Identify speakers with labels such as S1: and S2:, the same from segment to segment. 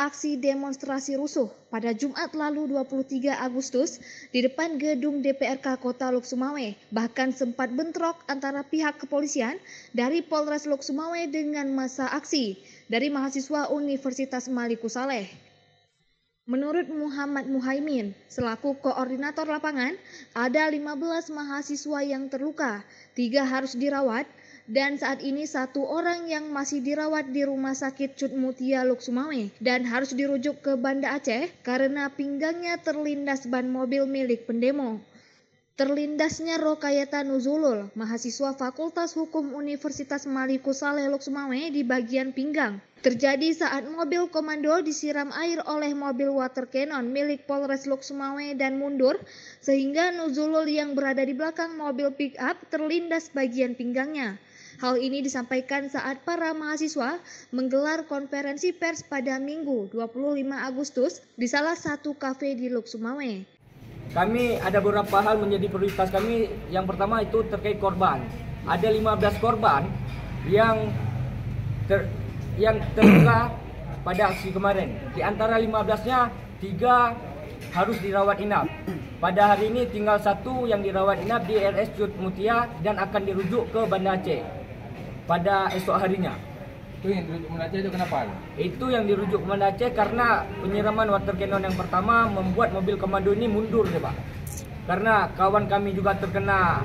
S1: aksi demonstrasi rusuh pada Jumat lalu 23 Agustus di depan gedung DPRK Kota Lok Sumawe. Bahkan sempat bentrok antara pihak kepolisian dari Polres Lok Sumawe dengan massa aksi dari mahasiswa Universitas Maliku Saleh. Menurut Muhammad Muhaimin, selaku koordinator lapangan, ada 15 mahasiswa yang terluka, 3 harus dirawat, dan saat ini 1 orang yang masih dirawat di Rumah Sakit Cut Mutia Lok Sumawe dan harus dirujuk ke Banda Aceh karena pinggangnya terlindas ban mobil milik pendemo. Terlindasnya Rokayata Nuzulul, mahasiswa Fakultas Hukum Universitas Maliku Saleh Lok Sumawe di bagian pinggang, terjadi saat mobil komando disiram air oleh mobil water cannon milik Polres Lok Sumawe dan mundur, sehingga Nuzulul yang berada di belakang mobil pick up terlindas bagian pinggangnya. Hal ini disampaikan saat para mahasiswa menggelar konferensi pers pada Minggu 25 Agustus di salah satu kafe di Lok Sumawe.
S2: Kami ada beberapa hal menjadi prioritas kami. Yang pertama itu terkait korban. Ada 15 korban yang terluka pada aksi kemarin. Di antara 15-nya 3 harus dirawat inap. Pada hari ini tinggal 1 yang dirawat inap di RS Cut Mutia dan akan dirujuk ke Banda Aceh pada esok harinya.
S3: Itu yang dirujuk ke Banda Aceh itu kenapa?
S2: Itu yang dirujuk ke Banda Aceh karena penyiraman water cannon yang pertama membuat mobil komando ini mundur, Pak. Karena kawan kami juga terkena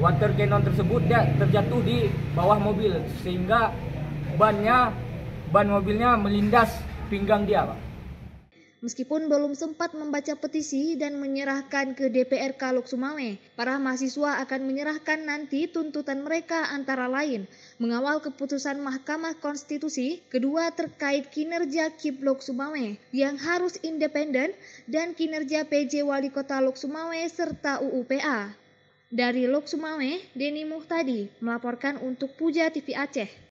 S2: water cannon tersebut, dia terjatuh di bawah mobil sehingga ban mobilnya melindas pinggang dia, Pak.
S1: Meskipun belum sempat membaca petisi dan menyerahkan ke DPRK Lok Sumawe, para mahasiswa akan menyerahkan nanti tuntutan mereka antara lain mengawal keputusan Mahkamah Konstitusi, kedua terkait kinerja KIP Lok Sumawe yang harus independen dan kinerja PJ Wali Kota Lok Sumawe serta UUPA. Dari Lok Sumawe, Denny Muhtadi melaporkan untuk Puja TV Aceh.